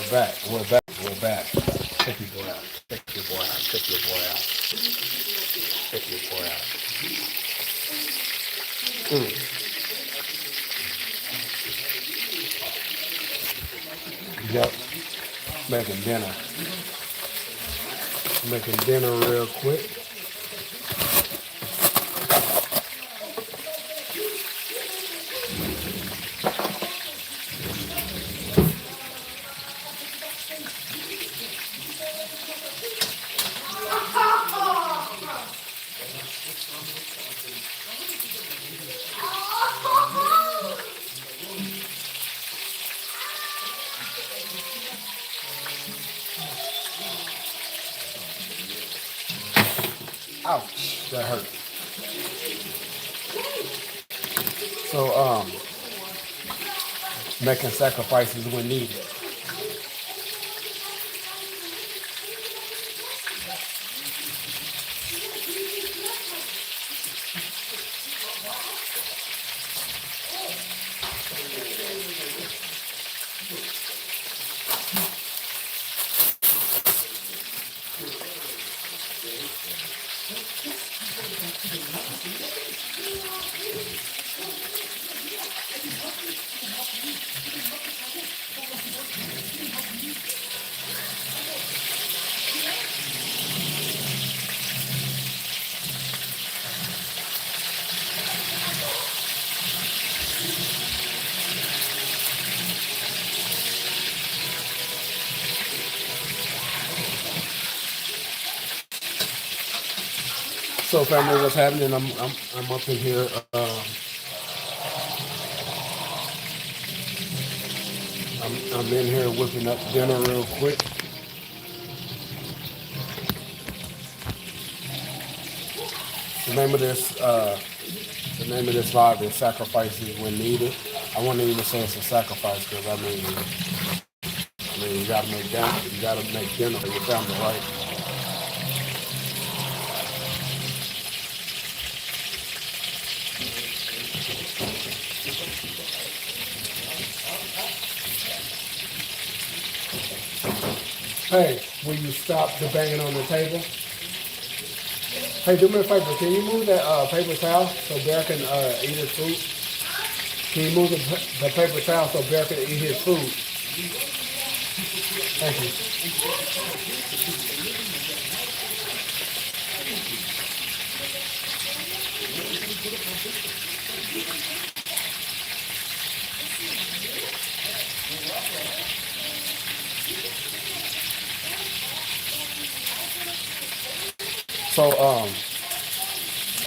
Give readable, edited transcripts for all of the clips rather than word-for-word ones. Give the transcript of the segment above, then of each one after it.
We're back. We're back. We're back. Check your boy out. Check your boy out. Check your boy out. Check your boy out. Yep. Making dinner. Making dinner real quick. Ouch. That hurt. So, making sacrifices when needed. So, family, what's happening? I'm up in here. I'm in here whipping up dinner real quick. The name of this live is sacrifices when needed. I won't even say it's a sacrifice because you gotta make dinner. You gotta make dinner for your family, right? Hey, will you stop the banging on the table? Hey, do me a favor. Can you move that paper towel so Bear can eat his food? Can you move the paper towel so Bear can eat his food? Thank you. So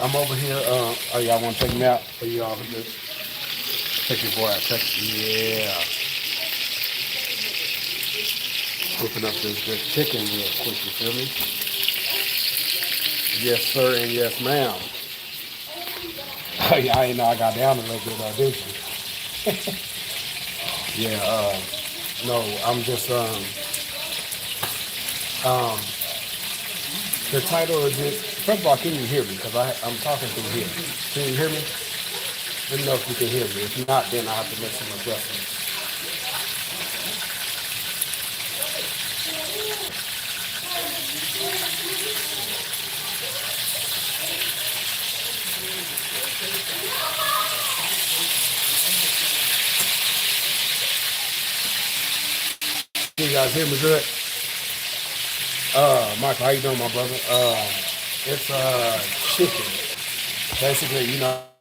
I'm over here. Oh, y'all want to take me out? For y'all to just take your boy out. Yeah. Whipping up this good chicken real quick. You feel me? Yes, sir, and yes, ma'am. Oh, yeah, I ain't know I got down a little bit, didn't you? Yeah. No, I'm just um. The title of this. First of all, can you hear me? Because I'm talking through here. Can you hear me? Let me know if you can hear me. If not, then I have to make some adjustments. Can you guys hear me good? Michael, how you doing, my brother? It's chicken. Basically,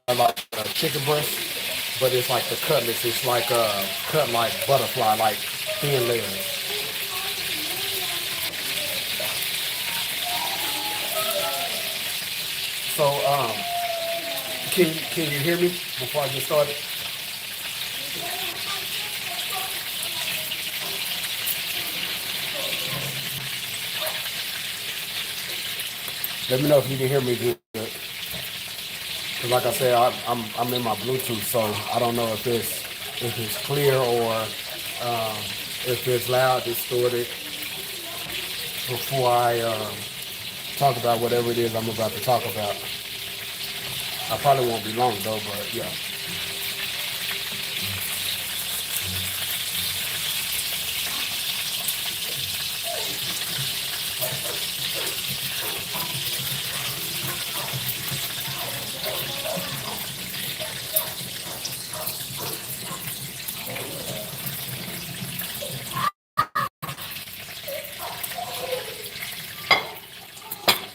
like chicken breast, but it's like the cutlets. It's like cut like butterfly, like thin layers. So, can you hear me before I get started? Let me know if you can hear me good. Because like I said, I'm in my Bluetooth, so I don't know if it's clear or if it's loud, distorted. Before I talk about whatever it is I'm about to talk about, I probably won't be long though, but yeah.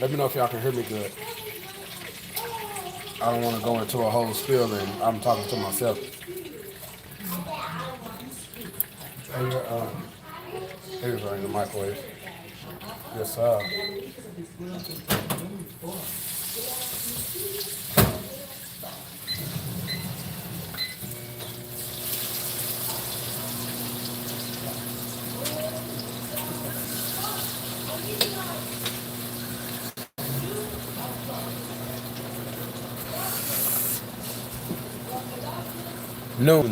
Let me know if y'all can hear me good. I don't want to go into a whole spiel and I'm talking to myself. Here's right in the microwave. Yes, sir. Noon.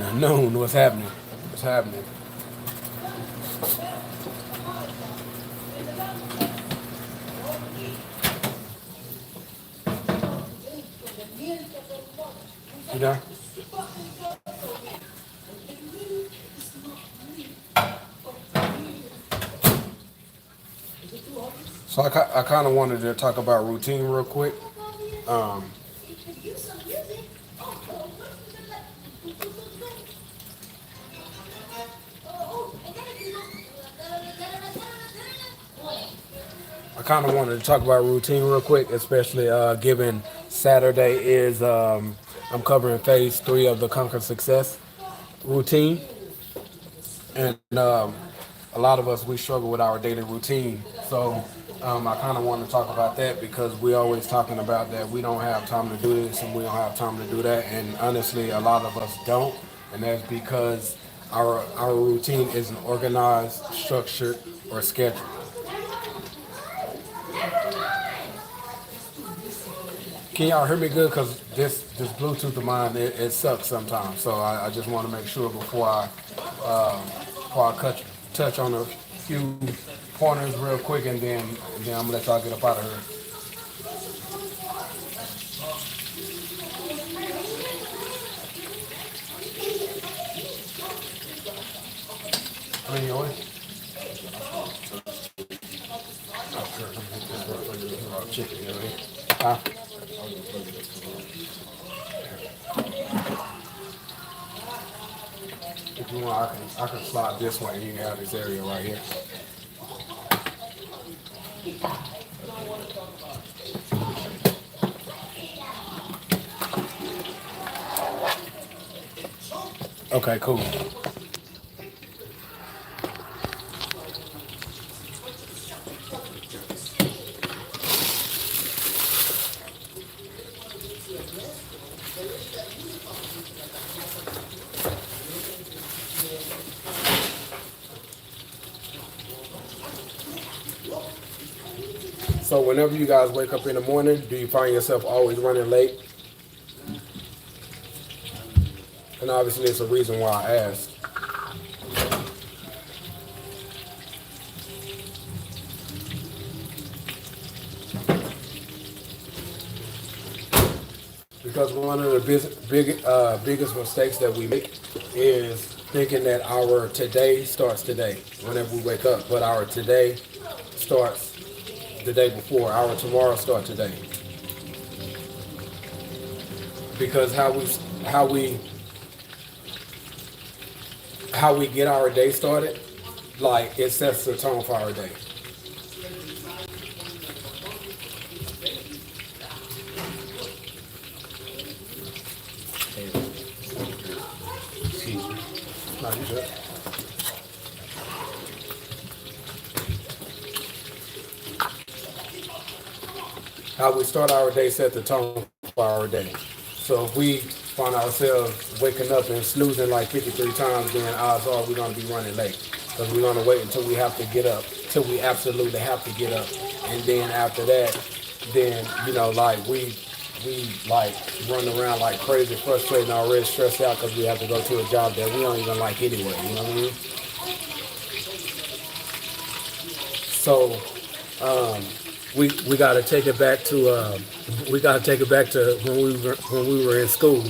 What's happening? What's happening? You know? So I kind of wanted to talk about routine real quick. Um, I kind of wanted to talk about routine real quick, especially given Saturday is I'm covering phase 3 of the Conquer Success routine, and a lot of us we struggle with our daily routine. So I kind of want to talk about that because we always talking about that we don't have time to do this and we don't have time to do that, and honestly, a lot of us don't, and that's because our routine isn't organized, structured, or scheduled. Can y'all hear me good? Cause this Bluetooth of mine it sucks sometimes. So I just want to make sure before I touch on a few pointers real quick, and then I'm gonna let y'all get up out of here. I mean, yours. Oh, sure. Let me get this chicken. You know what I mean? Huh? If you want, I can slide this way. You can have this area right here. Okay, cool. So whenever you guys wake up in the morning, do you find yourself always running late? And obviously, it's a reason why I asked. Because one of the biggest mistakes that we make is thinking that our today starts today, whenever we wake up, but our today starts the day before. Our tomorrow starts today. Because how we get our day started, like it sets the tone for our day. No, you good. How we start our day set the tone for our day. So if we find ourselves waking up and snoozing like 53 times, then odds are we're gonna be running late. Because we're gonna wait until we have to get up, till we absolutely have to get up. And then after that, then like we like run around like crazy, frustrated, and already stressed out because we have to go to a job that we don't even like anyway. You know what I mean? So we got to take it back to when we were in school.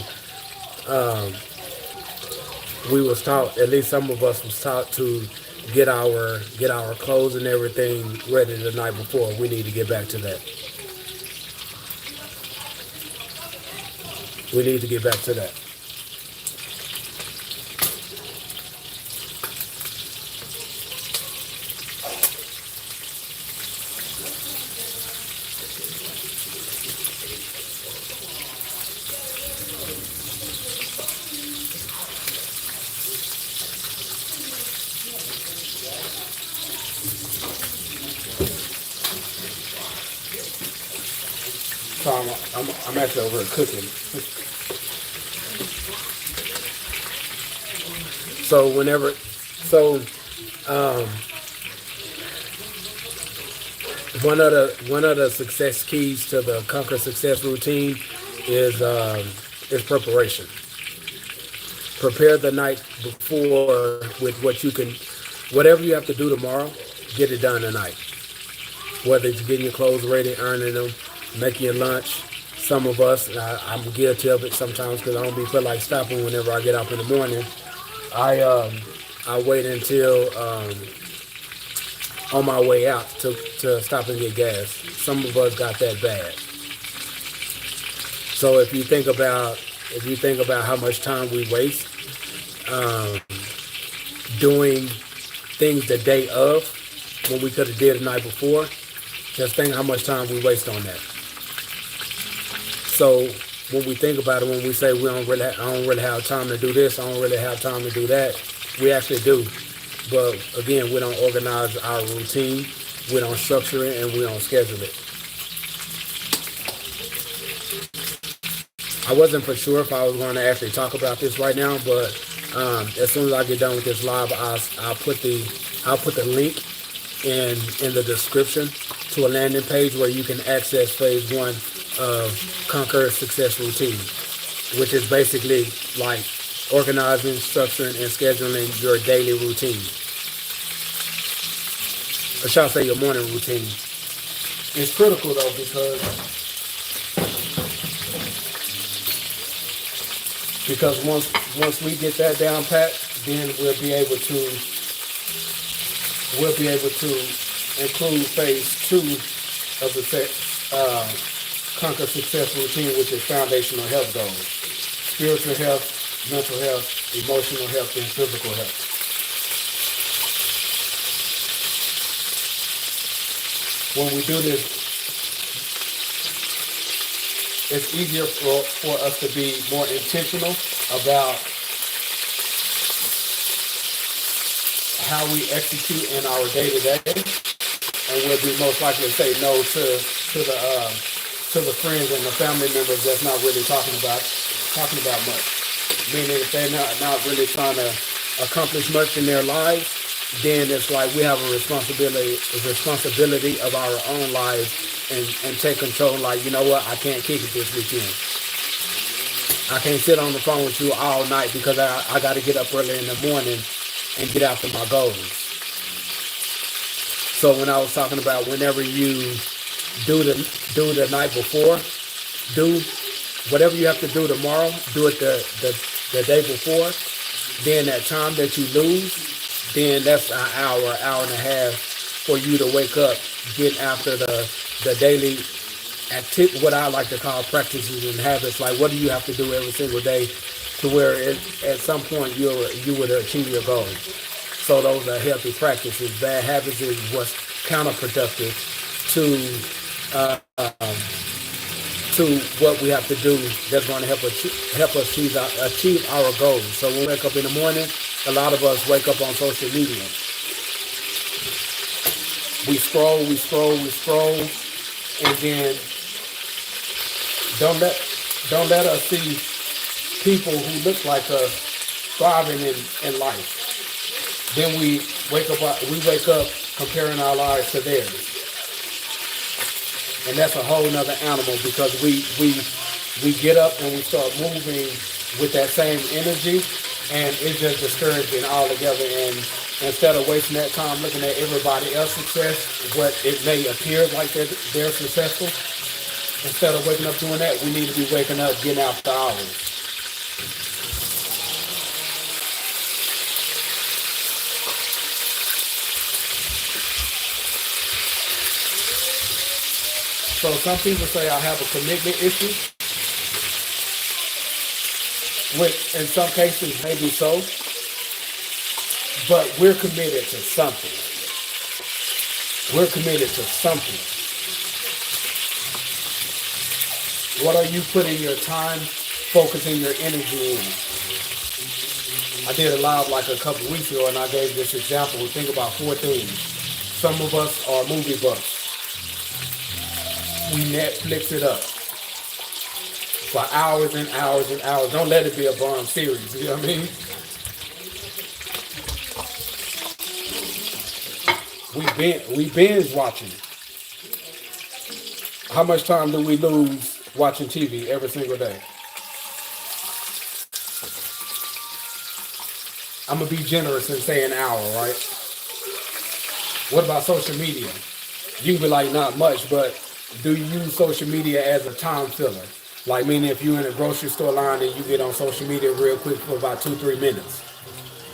Um, we was taught, at least some of us was taught to get our clothes and everything ready the night before. We need to get back to that. We need to get back to that. So I'm actually over here cooking. So whenever, so um, one of the success keys to the Conquer Success routine is preparation. Prepare the night before with what you can, whatever you have to do tomorrow, get it done tonight. Whether it's getting your clothes ready, ironing them, making your lunch. Some of us, I'm guilty of it sometimes because I don't feel like stopping whenever I get up in the morning. I wait until on my way out to stop and get gas. Some of us got that bad. So if you think about how much time we waste doing things the day of when we could have did the night before, just think how much time we waste on that. So when we think about it, when we say I don't really have time to do this, I don't really have time to do that, we actually do. But again, we don't organize our routine, we don't structure it, and we don't schedule it. I wasn't for sure if I was going to actually talk about this right now, but as soon as I get done with this live, I'll put the link in the description to a landing page where you can access phase 1 of Conquer Success Routine, which is basically like organizing, structuring, and scheduling your daily routine. Or shall I say your morning routine. It's critical though because once we get that down pat, then we'll be able to include phase 2 of the Conquer Success routine, which is foundational health goals: spiritual health, mental health, emotional health, and physical health. When we do this, it's easier for us to be more intentional about how we execute in our day-to-day, and we'll be most likely to say no to the friends and the family members that's not really talking about much. Meaning if they're not really trying to accomplish much in their lives, then it's like we have a responsibility of our own lives and take control. Like, you know what, I can't kick it this weekend. I can't sit on the phone with you all night because I got to get up early in the morning and get after my goals. So when I was talking about whenever you do the night before, do whatever you have to do tomorrow, do it the day before. Then that time that you lose, then that's an hour and a half for you to wake up, get after the daily what I like to call practices and habits. Like, what do you have to do every single day to where at some point you would achieve your goals. So those are healthy practices. Bad habits is what's counterproductive to what we have to do that's going to help us achieve our goals. So when we wake up in the morning, a lot of us wake up on social media. We scroll, and then don't let us see people who look like us thriving in life. Then we wake up comparing our lives to theirs. And that's a whole nother animal, because we get up and we start moving with that same energy, and it's just discouraging altogether. And instead of wasting that time looking at everybody else's success, what it may appear like they're successful, instead of waking up doing that, we need to be waking up, getting after ours. So some people say I have a commitment issue, which in some cases maybe so, but we're committed to something. We're committed to something. What are you putting your time focusing your energy in. I did a live like a couple weeks ago, and I gave this example. Think about 4 things. Some of us are movie buffs. We Netflix it up for hours and hours and hours. Don't let it be a Bond series. You know what I mean? We binge watching. How much time do we lose watching TV every single day? I'm going to be generous and say an hour, right? What about social media? You can be like, not much, but do you use social media as a time filler? Like, meaning if you're in a grocery store line and you get on social media real quick for about 2-3 minutes.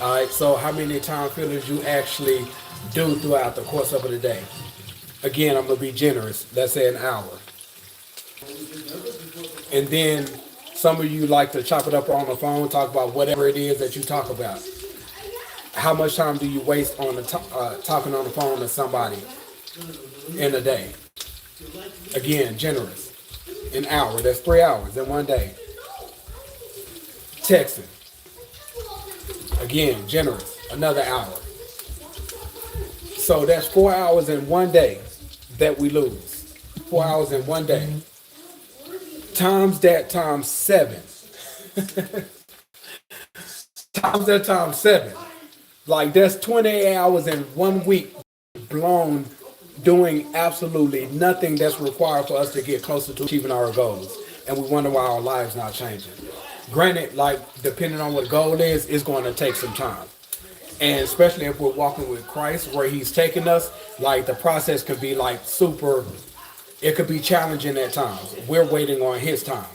All right, so how many time fillers you actually do throughout the course of the day? Again, I'm going to be generous. Let's say an hour. And then some of you like to chop it up on the phone, talk about whatever it is that you talk about. How much time do you waste on the talking on the phone to somebody in a day? Again, generous. An hour. That's 3 hours in one day. Texting. Again, generous. Another hour. So that's 4 hours in one day that we lose. 4 hours in one day. Times that times 7. Times that times 7. Like, that's 28 hours in 1 week blown doing absolutely nothing that's required for us to get closer to achieving our goals. And we wonder why our lives not changing. Granted, like, depending on what the goal is, it's going to take some time. And especially if we're walking with Christ, where he's taking us, like, the process could be like it could be challenging at times. We're waiting on his time.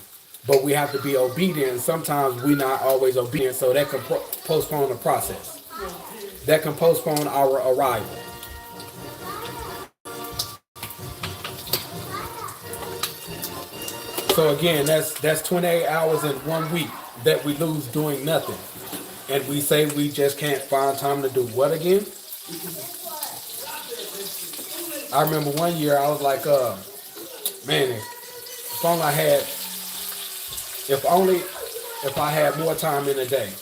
But we have to be obedient. Sometimes we're not always obedient, so that can postpone the process. That can postpone our arrival. So again, that's 28 hours in 1 week that we lose doing nothing. And we say we just can't find time to do what again? I remember one year I was like, man, if I had more time in a day.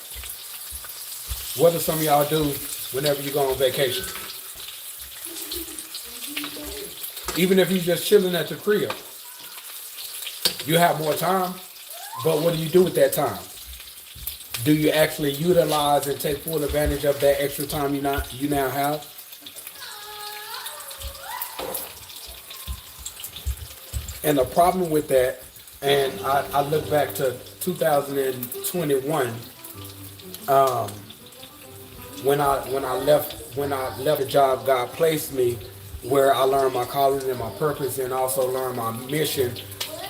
What do some of y'all do whenever you go on vacation? Even if you're just chilling at the crib, you have more time, but what do you do with that time? Do you actually utilize and take full advantage of that extra time you now have? And the problem with that, and I look back to 2021, when I left the job, God placed me where I learned my calling and my purpose, and also learned my mission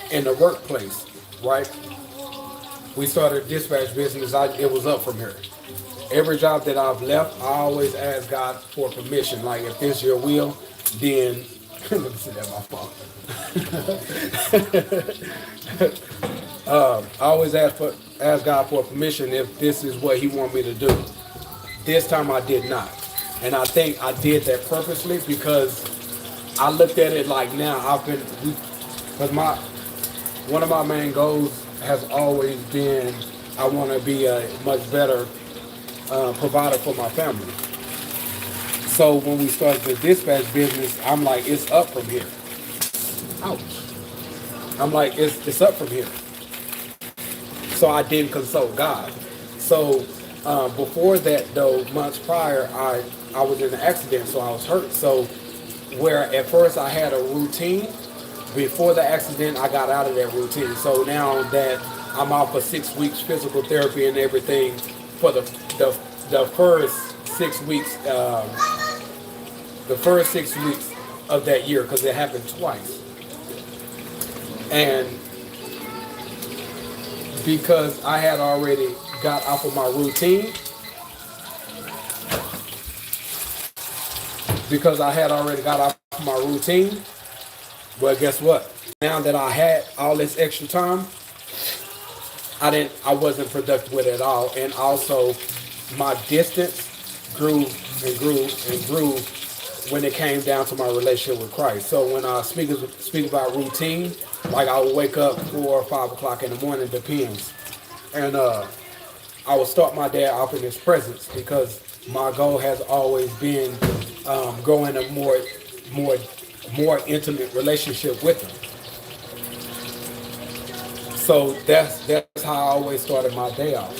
in the workplace. Right? We started a dispatch business. It was up from here. Every job that I've left, I always ask God for permission. Like, if this your will, then let me see that my fault. I always ask God for permission if this is what he want me to do. This time I did not. And I think I did that purposely because I looked at it like now because one of my main goals has always been I want to be a much better provider for my family. So when we started the dispatch business, I'm like, it's up from here. Ouch. I'm like, it's up from here. So I didn't consult God. So before that, though, months prior, I was in an accident, so I was hurt. So where at first I had a routine, before the accident, I got out of that routine. So now that I'm out for 6 weeks physical therapy and everything for the first 6 weeks, of that year, because it happened twice. And because I had already got off of my routine, well, guess what? Now that I had all this extra time, I wasn't productive with it at all. And also my distance grew and grew and grew when it came down to my relationship with Christ. So when I speak about routine, like I would wake up 4 or 5 o'clock in the morning, depends. And I would start my day off in his presence because my goal has always been growing a more, more intimate relationship with him. So that's how I always started my day off.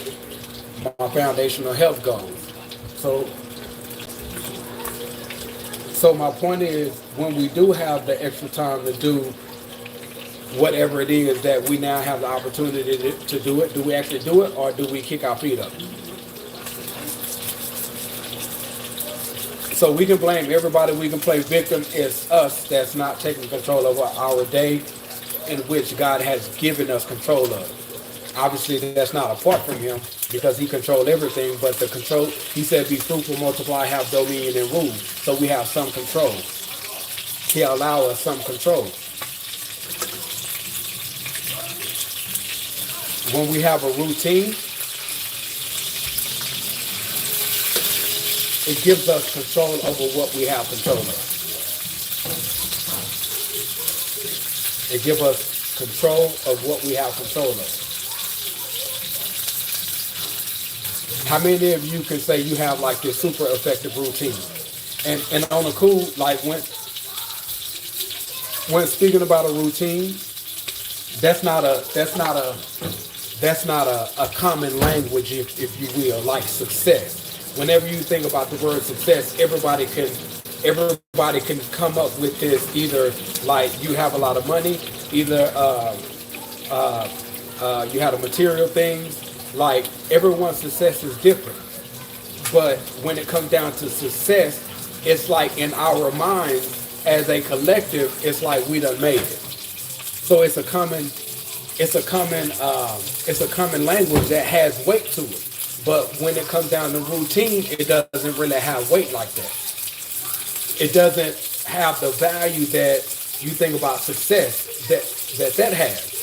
My foundational health goals. So so my point is, when we do have the extra time to do whatever it is that we now have the opportunity to do it, do we actually do it, or do we kick our feet up? So we can blame everybody, we can play victim. It's us that's not taking control of our day, in which God has given us control of. Obviously, that's not apart from him because he controlled everything, but the control, he said, be fruitful, multiply, have dominion, and rule. So we have some control. He allow us some control. When we have a routine, it gives us control over what we have control of. It gives us control of what we have control of. How many of you can say you have like this super effective routine? And on a cool, like when speaking about a routine, that's not a common language, if you will, like success. Whenever you think about the word success, everybody can come up with this. Either like you have a lot of money, either you have the material things. Like everyone's success is different, but when it comes down to success, it's like in our minds as a collective, it's like we done made it. So it's a common language that has weight to it. But when it comes down to routine, it doesn't really have weight like that. It doesn't have the value that you think about success that has.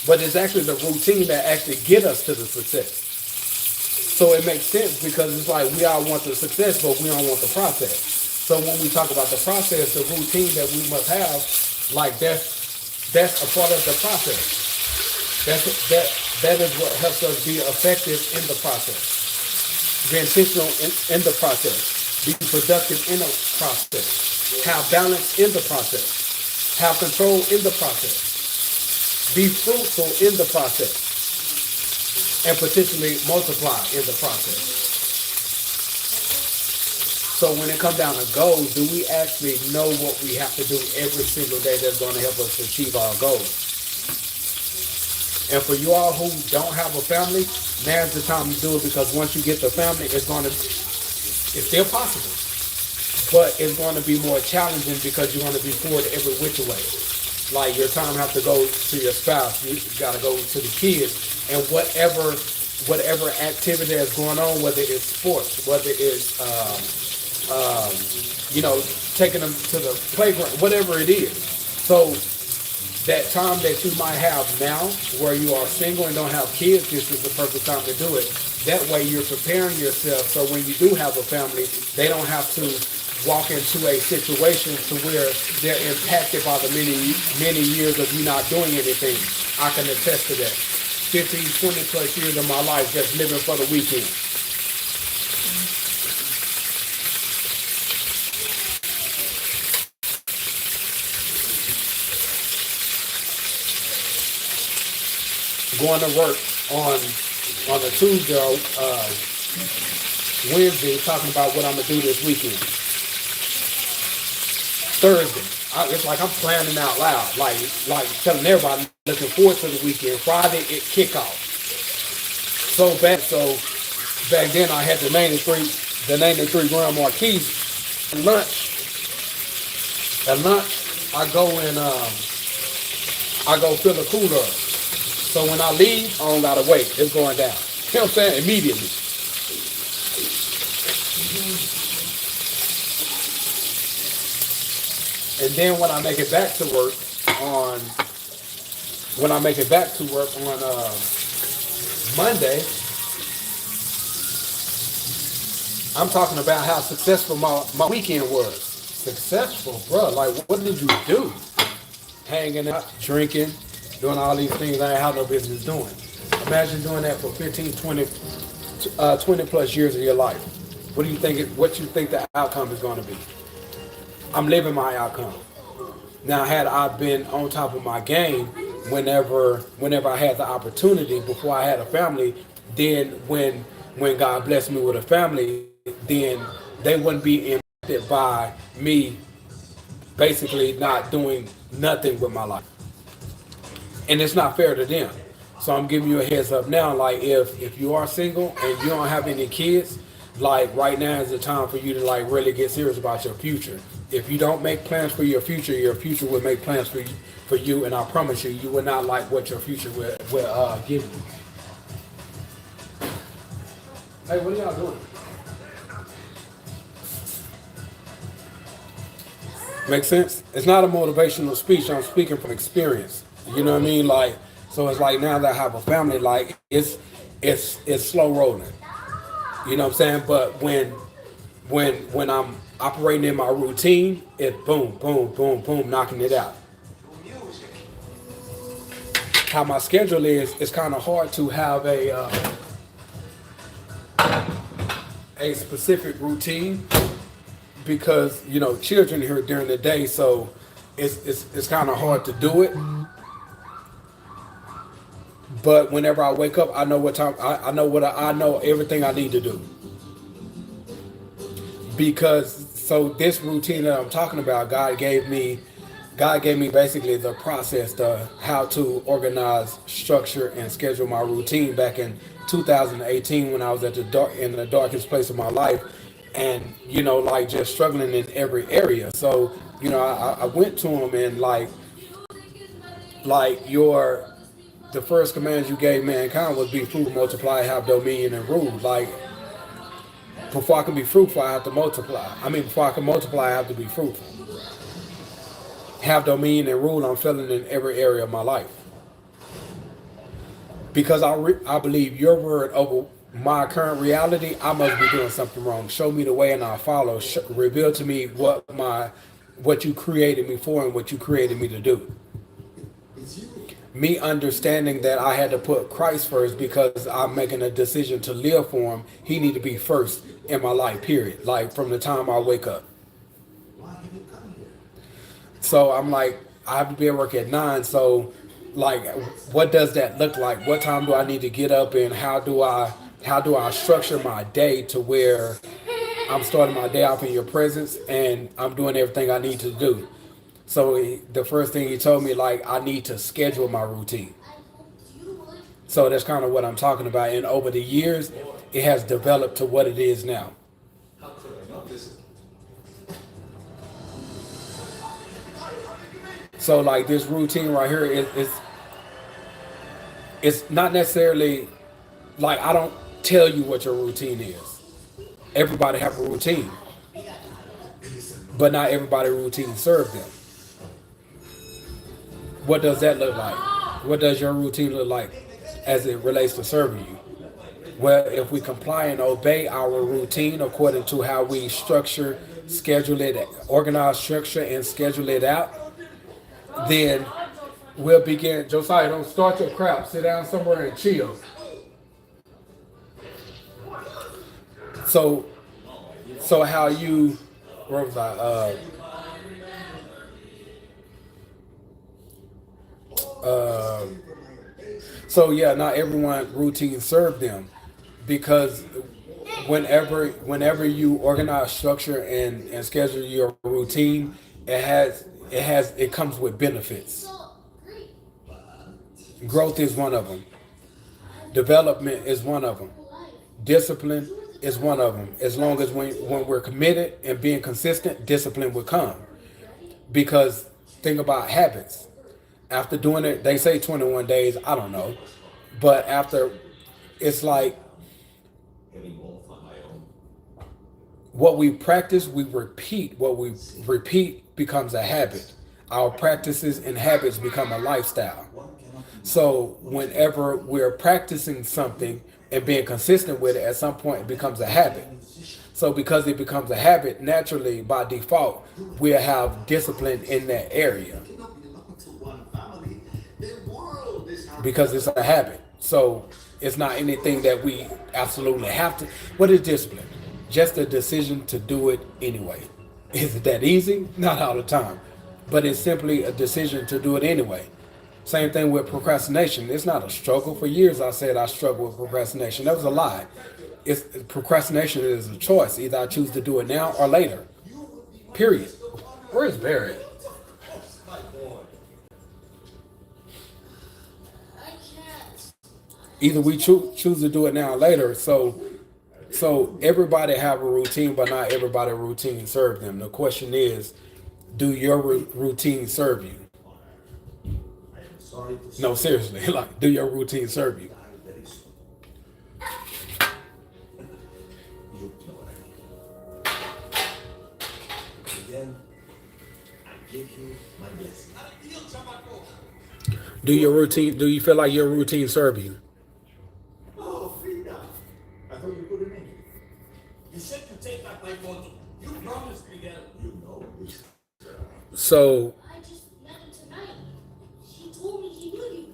But it's actually the routine that actually get us to the success. So it makes sense because it's like we all want the success, but we don't want the process. So when we talk about the process, the routine that we must have, like that's a part of the process. That is what helps us be effective in the process. Be intentional in the process. Be productive in the process. Have balance in the process. Have control in the process. Be fruitful in the process. And potentially multiply in the process. So when it comes down to goals, do we actually know what we have to do every single day that's going to help us achieve our goals? And for you all who don't have a family, now's the time to do it, because once you get the family, it's still possible. But it's going to be more challenging because you're going to be poured every which way. Like your time have to go to your spouse, you got to go to the kids, and whatever activity that's going on, whether it's sports, whether it's taking them to the playground, whatever it is. So that time that you might have now, where you are single and don't have kids, this is the perfect time to do it. That way you're preparing yourself so when you do have a family, they don't have to walk into a situation to where they're impacted by the many years of you not doing anything. I can attest to that. 15, 20 plus years of my life just living for the weekend. Going to work on a Tuesday, Wednesday, talking about what I'm gonna do this weekend. Thursday, it's like I'm planning out loud, like telling everybody looking forward to the weekend. Friday, it kickoff. So back then I had the 93 Grand Marquis. At lunch, I go fill the cooler up. So when I leave, I don't gotta wait. It's going down. You know what I'm saying? Immediately. And then when I make it back to work on Monday, I'm talking about how successful my weekend was. Successful, bro. Like, what did you do? Hanging out, drinking, doing all these things I ain't have no business doing. Imagine doing that for 15, 20, 20 plus years of your life. What do you think? What you think the outcome is going to be? I'm living my outcome. Now, had I been on top of my game whenever I had the opportunity before I had a family, then when God blessed me with a family, then they wouldn't be impacted by me basically not doing nothing with my life. And it's not fair to them. So I'm giving you a heads up now. Like if you are single and you don't have any kids, like right now is the time for you to like really get serious about your future. If you don't make plans for your future will make plans for you, and I promise you, you will not like what your future will give you. Hey, what are y'all doing? Make sense? It's not a motivational speech. I'm speaking from experience. You know what I mean? Like, so it's like now that I have a family, like it's slow rolling. You know what I'm saying? But when I'm operating in my routine, it boom, boom, boom, boom, knocking it out. How my schedule is, it's kind of hard to have a specific routine because you know children here during the day, so it's kind of hard to do it. But whenever I wake up, I know what time I know everything I need to do. Because so this routine that I'm talking about, God gave me basically the process to how to organize, structure, and schedule my routine back in 2018 when I was in the darkest place of my life, and you know like just struggling in every area. So you know I went to him and like the first command you gave mankind was be fruitful, multiply, have dominion, and rule. Like, before I can be fruitful, I have to multiply. I mean, before I can multiply, I have to be fruitful. Have dominion and rule, I'm feeling in every area of my life. Because I believe your word over my current reality, I must be doing something wrong. Show me the way and I'll follow. Reveal to me what you created me for and what you created me to do. Me understanding that I had to put Christ first because I'm making a decision to live for him. He need to be first in my life, period. Like from the time I wake up. So I'm like, I have to be at work at 9. So like, what does that look like? What time do I need to get up, and how do I structure my day to where I'm starting my day off in your presence and I'm doing everything I need to do? So the first thing he told me, like, I need to schedule my routine. So that's kind of what I'm talking about. And over the years, it has developed to what it is now. So like this routine right here it's not necessarily like I don't tell you what your routine is. Everybody have a routine, but not everybody routine serve them. What does that look like? What does your routine look like as it relates to serving you? Well, if we comply and obey our routine according to how we structure, schedule it, organize, structure, and schedule it out, then we'll begin. Josiah, don't start your crap. Sit down somewhere and chill. So how you, where was I? So yeah, not everyone routine serve them, because whenever you organize, structure, and schedule your routine, it comes with benefits. Growth is one of them. Development is one of them. Discipline is one of them. As long as when we're committed and being consistent, discipline will come. Because think about habits. After doing it, they say 21 days, I don't know. But after, it's like what we practice, we repeat. What we repeat becomes a habit. Our practices and habits become a lifestyle. So whenever we're practicing something and being consistent with it, at some point it becomes a habit. So because it becomes a habit, naturally, by default, we'll have discipline in that area. Because it's a habit. So It's not anything that we absolutely have to. What is discipline? Just a decision to do it anyway. Is it that easy? Not all the time. But it's simply a decision to do it anyway. Same thing with procrastination. It's not a struggle. For years I said I struggle with procrastination. That was a lie. Procrastination is a choice. Either I choose to do it now or later. Period. Where is Barrett? Either we choose to do it now or later. So everybody have a routine, but not everybody routine serve them. The question is, do your routine serve you? No, seriously, like, do your routine serve you? Do your routine? Do you feel like your routine serve you? Oh, Frida. I thought you couldn't make it. You said you take back my photo. You promised me that. You know this. So I just met him tonight. He told me he knew you.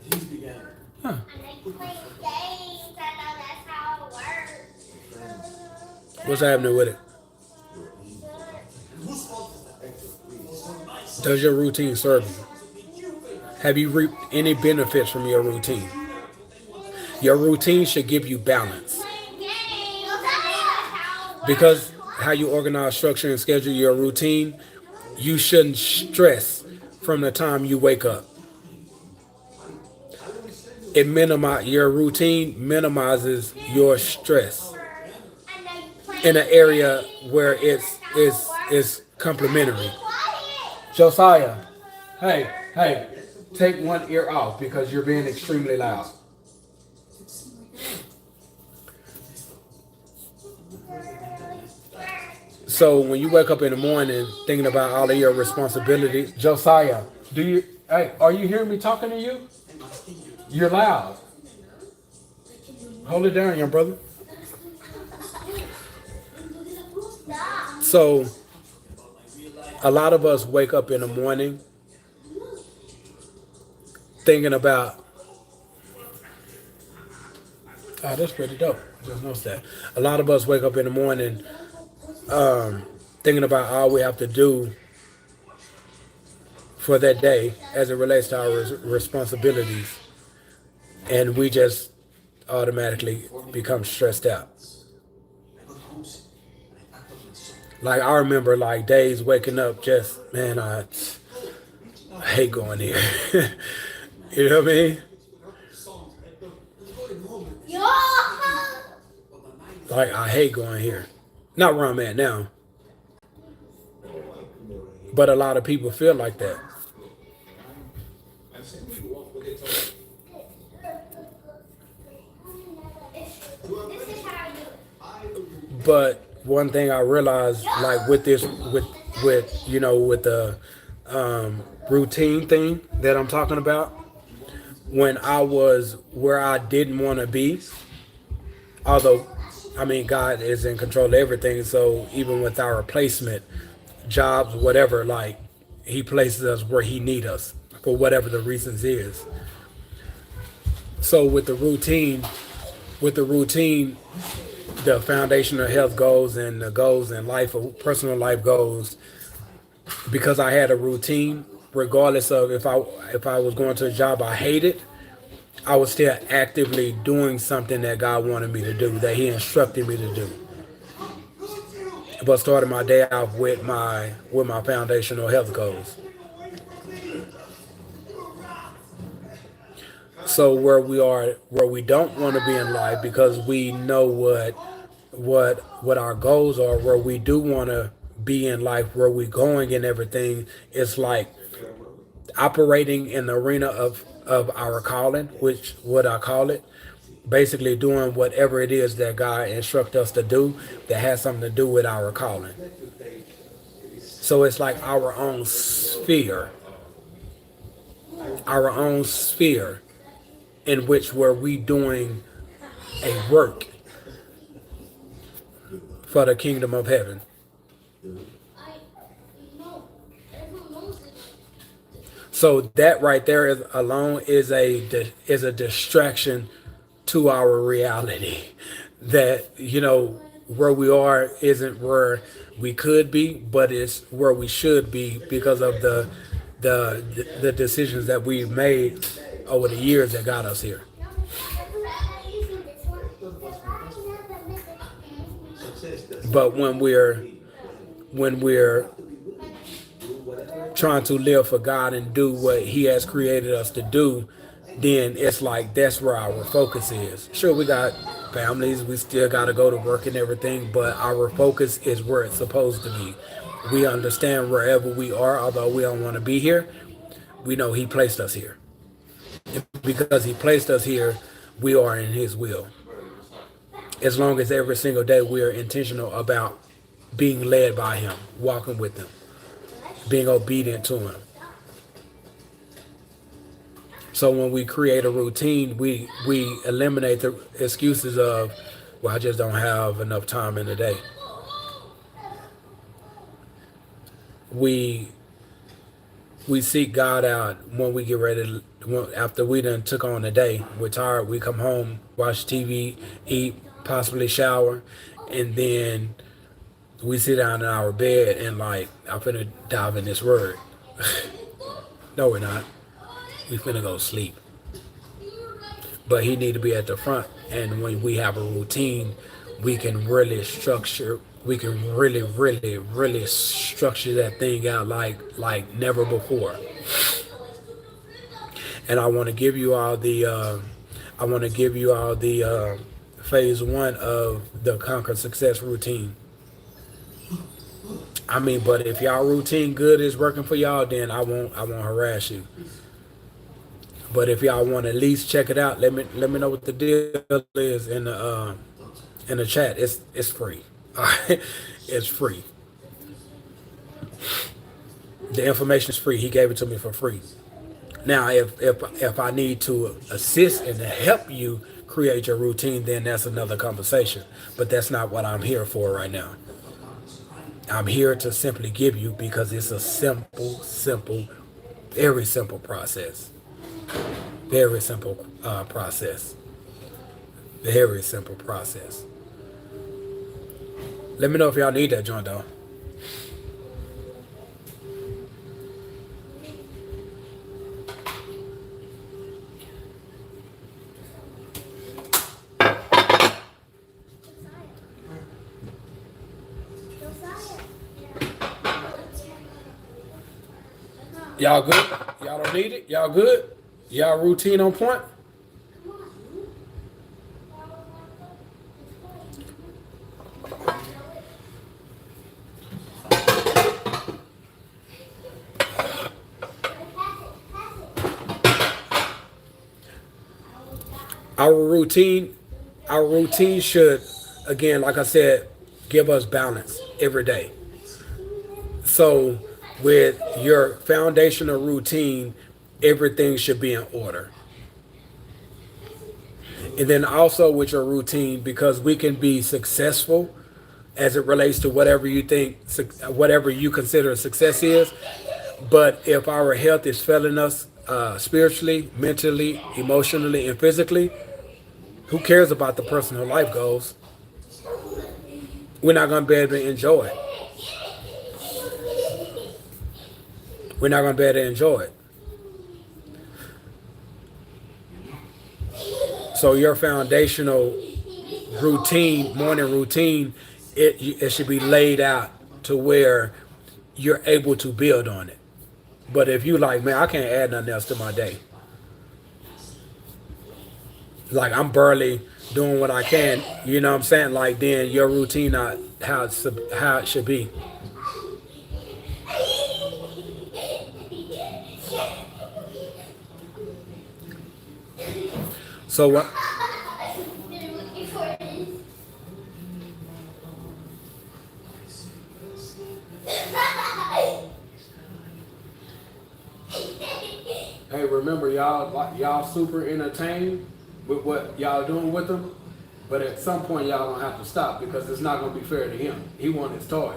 He's began. huh. I like playing games. I know that's how it works. What's happening with it? Whose fault is that? Does your routine serve you? Have you reaped any benefits from your routine? Your routine should give you balance. Playing games. That's how it works. Because how you organize, structure, and schedule your routine, you shouldn't stress from the time you wake up. Your routine minimizes your stress I know you play in an area where it's complementary. Josiah, hey, take one ear off because you're being extremely loud. So when you wake up in the morning thinking about all of your responsibilities, Josiah, are you hearing me talking to you? You're loud. Hold it down, young brother. So a lot of us wake up in the morning thinking about, oh, that's pretty dope. Just noticed that. A lot of us wake up in the morning thinking about all we have to do for that day as it relates to our responsibilities, and we just automatically become stressed out. Like I remember like days waking up just, man, I hate going here. You know what I mean? Yo! Like I hate going here. Not where I'm at now. But a lot of people feel like that. This is how I do it. But one thing I realized, like with the routine thing that I'm talking about, when I was where I didn't want to be, although, I mean, God is in control of everything, so even with our replacement, jobs, whatever, like, He places us where He need us, for whatever the reasons is. So with the routine, the foundational health goals and the goals in life, personal life goals, because I had a routine, regardless of if I was going to a job I hated, I was still actively doing something that God wanted me to do, that He instructed me to do. But started my day off with my foundational health goals. So where we don't want to be in life because we know what our goals are, where we do want to be in life, where we're going and everything, it's like operating in the arena of our calling, which what I call it, basically doing whatever it is that God instructs us to do that has something to do with our calling. So it's like our own sphere in which where we doing a work for the kingdom of heaven. I know. Everyone knows it. So that right there is alone is a distraction to our reality. That where we are isn't where we could be, but it's where we should be because of the decisions that we've made over the years that got us here. But when we're trying to live for God and do what He has created us to do, then it's like that's where our focus is. Sure, we got families, we still got to go to work and everything, but our focus is where it's supposed to be. We understand wherever we are, although we don't want to be here, we know He placed us here. And because He placed us here, we are in His will. As long as every single day we are intentional about being led by Him, walking with Him, being obedient to Him. So when we create a routine, we eliminate the excuses of, well, I just don't have enough time in the day. We seek God out when we get ready after we done took on the day. We're tired, we come home, watch TV, eat, possibly shower, and then we sit down in our bed and like, I'm finna dive in this word. No, we're not. We finna go sleep. But He need to be at the front. And when we have a routine, we can really structure that thing out like never before. And I want to give you all the phase 1 of the Conquer Success routine. I mean, but if y'all routine good is working for y'all, then I won't harass you. But if y'all want to at least check it out, let me know what the deal is in the chat. It's free. All right, it's free. The information is free. He gave it to me for free. Now, if I need to assist and to help you create your routine, then that's another conversation. But that's not what I'm here for right now. I'm here to simply give you, because it's a simple, very simple process. Very simple process. Very simple process. Let me know if y'all need that joint though. Y'all good? Y'all don't need it? Y'all good? Y'all routine on point? Our routine should, again, like I said, give us balance every day. So with your foundational routine, everything should be in order. And then also with your routine, because we can be successful as it relates to whatever you consider success is. But if our health is failing us spiritually, mentally, emotionally, and physically, who cares about the personal life goals? We're not going to be able to enjoy it. We're not going to be able to enjoy it. So your foundational routine, morning routine, it should be laid out to where you're able to build on it. But if you like, man, I can't add nothing else to my day. Like I'm barely doing what I can, you know what I'm saying? Like then your routine not how it should be. So what? Hey, remember y'all super entertained with what y'all doing with them, but at some point y'all gonna have to stop because it's not gonna be fair to him. He wants his toy.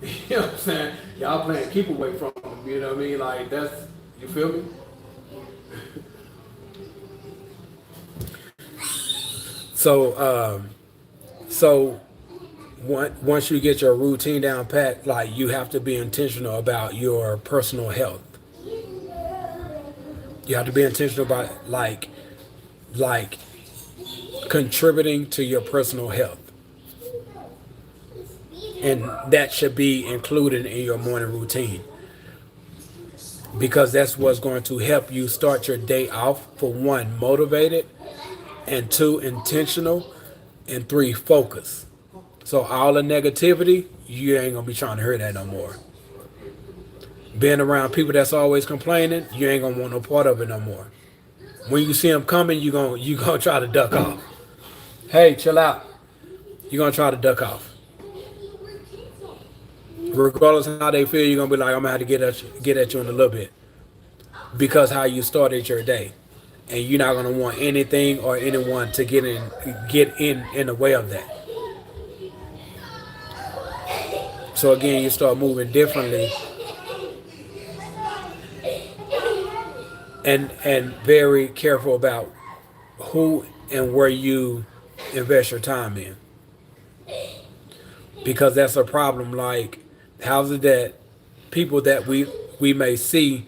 You know what I'm saying? Y'all playing keep away from him. You know what I mean? Like that's You feel me? So, once you get your routine down pat, like you have to be intentional about your personal health. You have to be intentional about like contributing to your personal health, and that should be included in your morning routine because that's what's going to help you start your day off, for one, motivated, and two, intentional, and three, focus. So all the negativity, you ain't gonna be trying to hear that no more. Being around people that's always complaining, you ain't gonna want no part of it no more. When you see them coming, you gonna try to duck off. Hey, chill out. You're gonna try to duck off. Regardless of how they feel, you're gonna be like, I'm gonna have to get at you in a little bit. Because how you started your day. And you're not gonna want anything or anyone to get in the way of that. So again, you start moving differently and very careful about who and where you invest your time in. Because that's a problem. Like, how's it that people that we may see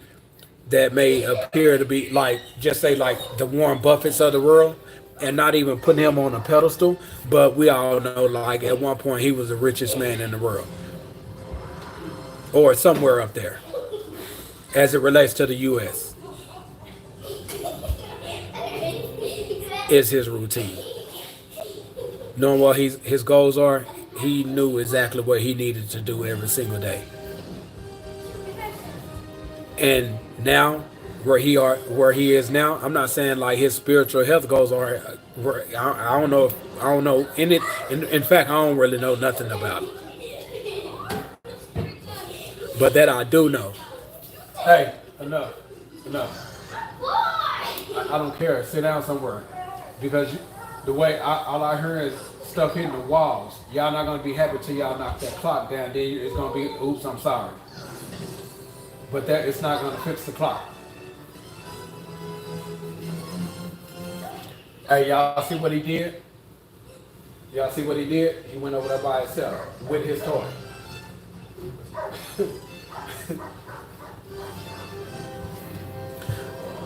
that may appear to be like, just say like the Warren Buffetts of the world, and not even putting him on a pedestal, but we all know like at one point he was the richest man in the world. Or somewhere up there as it relates to the US is his routine. Knowing what his goals are, he knew exactly what he needed to do every single day. And now, where he is now, I'm not saying like his spiritual health goals are. I don't know. I don't know. In fact, I don't really know nothing about it. But that I do know. Hey, enough. I don't care. Sit down somewhere, because the way all I hear is stuff hitting the walls. Y'all not gonna be happy till y'all knock that clock down. Then it's gonna be, oops, I'm sorry. But that it's not gonna fix the clock. Hey, y'all see what he did? Y'all see what he did? He went over there by himself with his toy.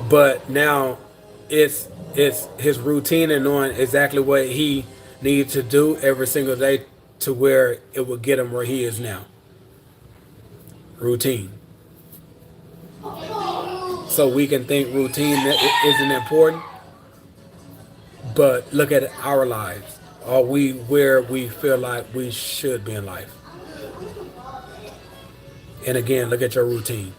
But now it's his routine and knowing exactly what he needs to do every single day to where it will get him where he is now. Routine. So we can think routine isn't important, but look at our lives. Are we where we feel like we should be in life? And again, look at your routine.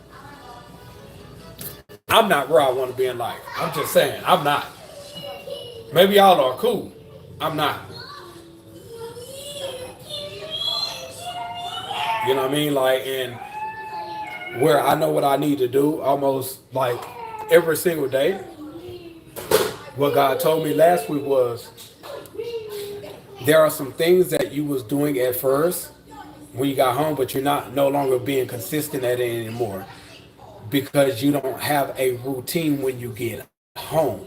I'm not where I want to be in life. I'm just saying, I'm not. Maybe y'all are cool. I'm not. You know what I mean? Like, and where I know what I need to do almost like every single day. What God told me last week was, there are some things that you was doing at first when you got home, but you're no longer being consistent at it anymore, because you don't have a routine when you get home.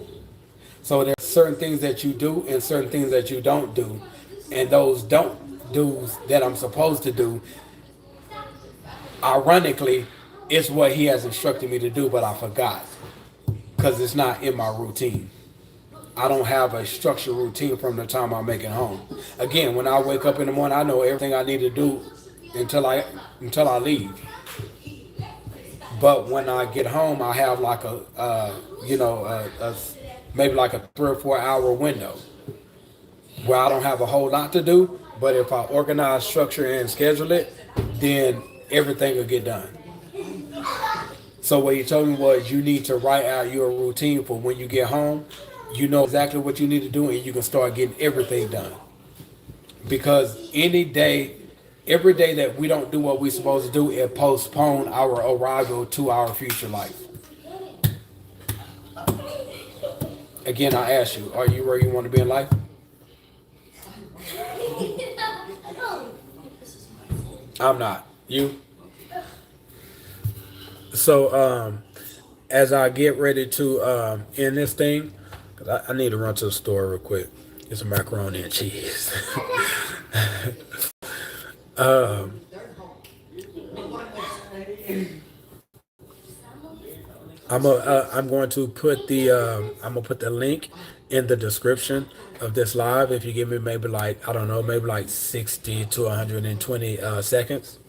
So there's certain things that you do and certain things that you don't do. And those don't do's that I'm supposed to do, ironically, it's what he has instructed me to do, but I forgot because it's not in my routine. I don't have a structured routine from the time I make it home. Again, when I wake up in the morning, I know everything I need to do until I leave. But when I get home, I have like maybe like a 3 or 4 hour window where I don't have a whole lot to do. But if I organize, structure, and schedule it, then everything will get done. So what he told me was, you need to write out your routine for when you get home. You know exactly what you need to do, and you can start getting everything done. Because every day that we don't do what we're supposed to do, it postpones our arrival to our future life. Again, I ask you, are you where you want to be in life? I'm not. You? So, as I get ready to end this thing, because I need to run to the store real quick, get some macaroni and cheese. I'm going to put the link in the description of this live. If you give me maybe like, I don't know, maybe like 60 to 120 seconds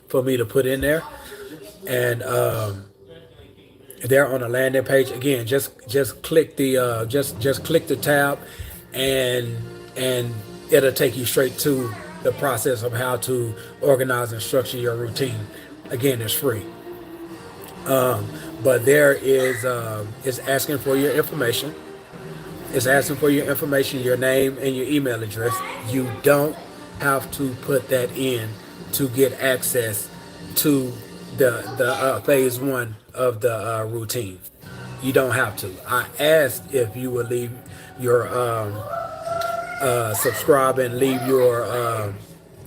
for me to put in there, and there on the landing page again, just click the just click the tab, and it'll take you straight to the process of how to organize and structure your routine. Again, it's free. But there is it's asking for your information. It's asking for your information, your name and your email address. You don't have to put that in to get access to the phase one of the routine. You don't have to. I asked if you would leave your subscribe and leave your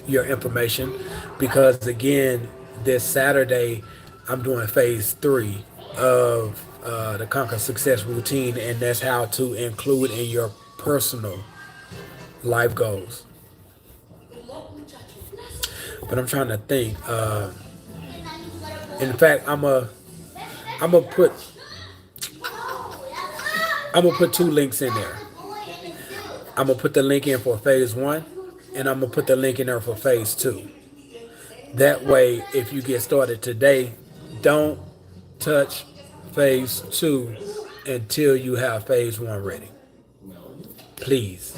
information, because again, this Saturday I'm doing phase 3 of the Conquer Success routine, and that's how to include in your personal life goals. But I'm trying to think. In fact, I'm gonna put 2 links in there. I'm gonna put the link in for phase 1, and I'm gonna put the link in there for phase 2. That way, if you get started today, don't touch phase 2 until you have phase 1 ready. Please.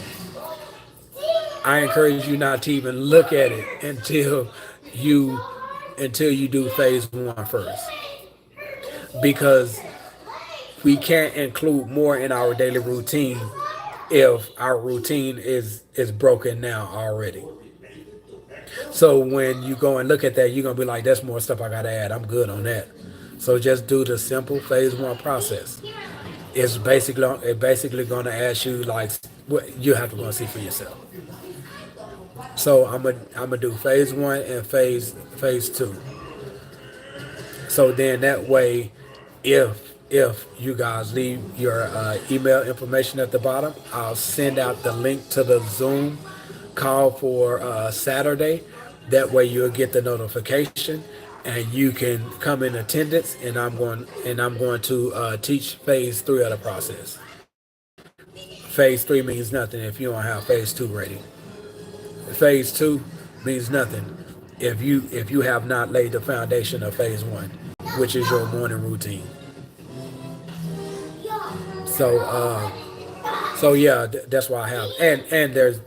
I encourage you not to even look at it until you do phase 1 first. Because we can't include more in our daily routine if our routine is broken now already. So when you go and look at that, you're gonna be like, that's more stuff I gotta add. I'm good on that. So just do the simple phase 1 process. It's basically gonna ask you like what you have to go and see for yourself. So I'm gonna do phase 1 and phase 2. So then that way, if you guys leave your email information at the bottom, I'll send out the link to the Zoom call for Saturday. That way you'll get the notification and you can come in attendance, and I'm going to teach phase 3 of the process. Phase 3 means nothing if you don't have phase 2 ready. Phase 2 means nothing if you have not laid the foundation of phase 1, which is your morning routine. So yeah, that's why I have, and there's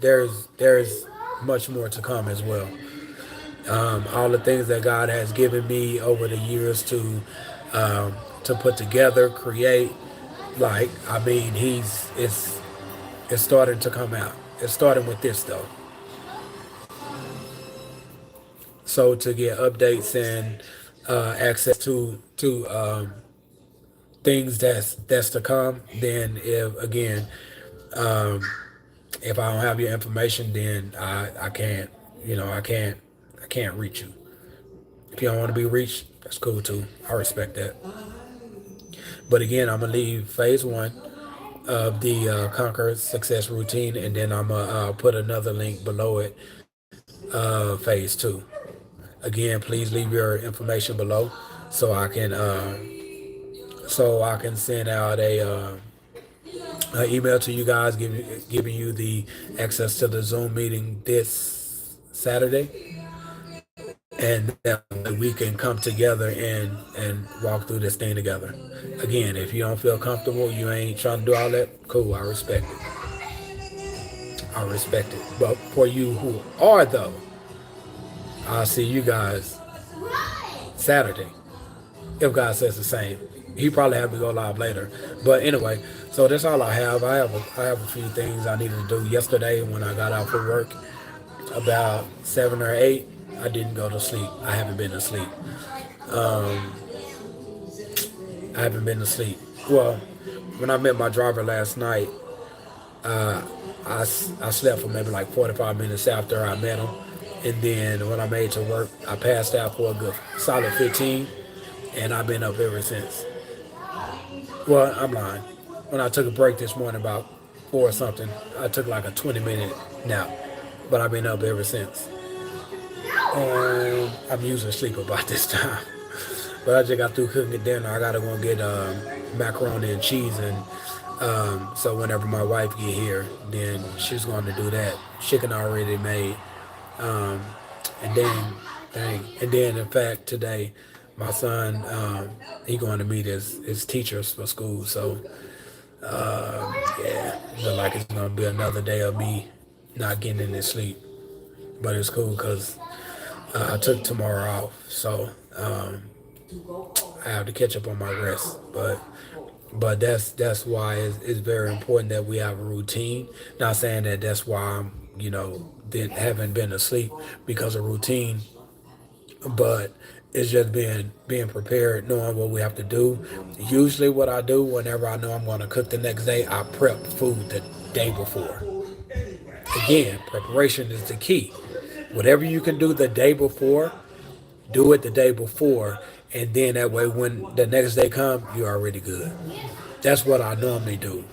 much more to come as well. All the things that God has given me over the years to put together, create, like, I mean, it's starting to come out. It's starting with this though. So to get updates and access to things that's to come, then if I don't have your information, then I can't reach you. If you don't want to be reached, that's cool too. I respect that. But again, I'm gonna leave phase 1 of the Conquer Success routine, and then I'm gonna put another link below it, phase 2. Again, please leave your information below so I can send out a email to you guys giving you the access to the Zoom meeting this Saturday, and that we can come together and walk through this thing together. Again, if you don't feel comfortable, you ain't trying to do all that, cool, I respect it. But for you who are though, I'll see you guys Saturday, if God says the same. He probably have to go live later, but anyway, so that's all I have. I have a few things I needed to do yesterday when I got out for work. About 7 or 8, I didn't go to sleep. I haven't been to sleep. Well, when I met my driver last night, I slept for maybe like 45 minutes after I met him, and then when I made it to work, I passed out for a good solid 15, and I've been up ever since. Well, I'm lying. When I took a break this morning about 4 or something, I took like a 20-minute nap, but I've been up ever since. And I'm usually asleep about this time. But I just got through cooking dinner. I gotta go get macaroni and cheese, and so whenever my wife get here, then she's going to do that. Chicken already made, um, and then in fact today, my son he going to meet his teachers for school. So yeah, it's like it's gonna be another day of me not getting any sleep. But it's cool because I took tomorrow off, so I have to catch up on my rest. But that's why it's very important that we have a routine. Not saying that that's why I'm haven't been asleep because of routine, but it's just being prepared, knowing what we have to do. Usually, what I do whenever I know I'm going to cook the next day, I prep food the day before. Again, preparation is the key. Whatever you can do the day before, do it the day before, and then that way when the next day comes, you're already good. That's what I normally do.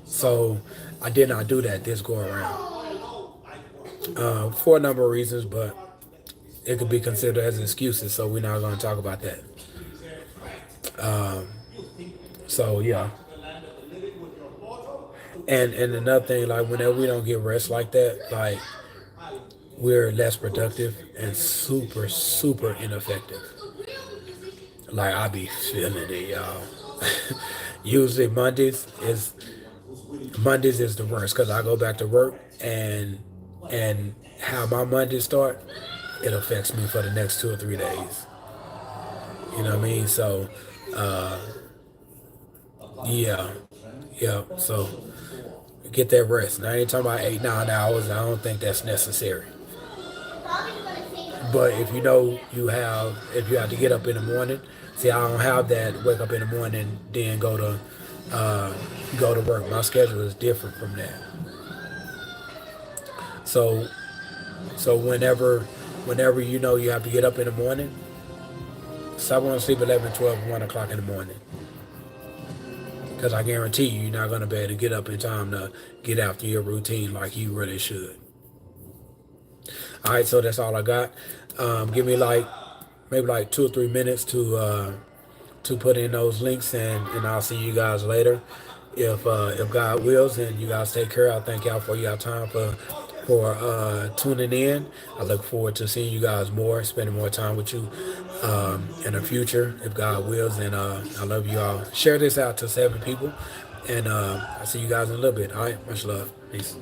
So I did not do that this go around for a number of reasons, but it could be considered as excuses, so we're not going to talk about that. So yeah. And another thing, like whenever we don't get rest like that, like we're less productive and super, super ineffective. Like I be feeling it, y'all. Usually Mondays is the worst because I go back to work and how my Mondays start, it affects me for the next 2 or 3 days. You know what I mean? So yeah. So get that rest. Now I ain't talking about 8-9 hours. I don't think that's necessary. But if you know if you have to get up in the morning, see, I don't have that. Wake up in the morning, then go to work. My schedule is different from that. So whenever you have to get up in the morning, stop going to sleep 11, 12, 1 o'clock in the morning. Because I guarantee you're not going to be able to get up in time to get after your routine like you really should. All right, so that's all I got. Give me maybe 2 or 3 minutes to put in those links, and I'll see you guys later. If God wills, and you guys take care. I thank y'all for your time for tuning in. I look forward to seeing you guys more, spending more time with you in the future, if God wills. And I love you all. Share this out to 7 people, and I'll see you guys in a little bit. All right, much love. Peace.